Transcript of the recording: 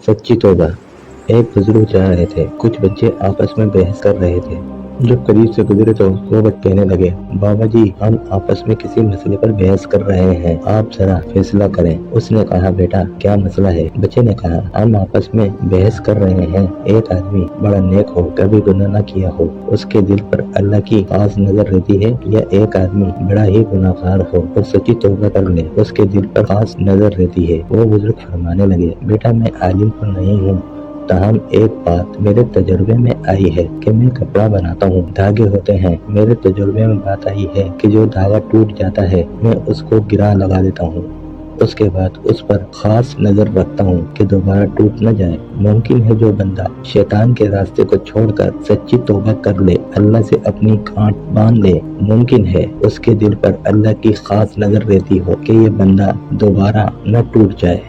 सच्ची तौबा। एक बुजुर्ग जा रहे थे। कुछ बच्चे आपस में बहस कर रहे थे। जब करीब से गुजरे तो वो बच्चे कहने लगे, बाबा जी, हम आपस में किसी मसले पर बहस कर रहे हैं, आप जरा फैसला करें। उसने कहा, बेटा क्या मसला है? बच्चे ने कहा, हम आपस में बहस कर रहे हैं, एक आदमी बड़ा नेक हो, कभी गुनाह न किया हो, उसके दिल पर अल्लाह की खास नजर रहती है, या एक आदमी बड़ा ही गुनाहगार हो और सच्ची तौबा कर ले, उसके दिल पर खास नजर रहती है। वो बुजुर्ग फरमाने लगे, बेटा मैं आलिम तो नहीं हूँ, ताहम एक बात मेरे तजुर्बे में आई है कि मैं कपड़ा बनाता हूँ, धागे होते हैं। मेरे तजुर्बे में बात आई है कि जो धागा टूट जाता है मैं उसको गिरा लगा देता हूँ, उसके बाद उस पर खास नजर रखता हूँ कि दोबारा टूट न जाए। मुमकिन है जो बंदा शैतान के रास्ते को छोड़कर सच्ची तौबा कर ले, अल्लाह से अपनी गांठ बांध ले, मुमकिन है उसके दिल पर अल्लाह की खास नजर रहती हो कि ये बंदा दोबारा न टूट जाए।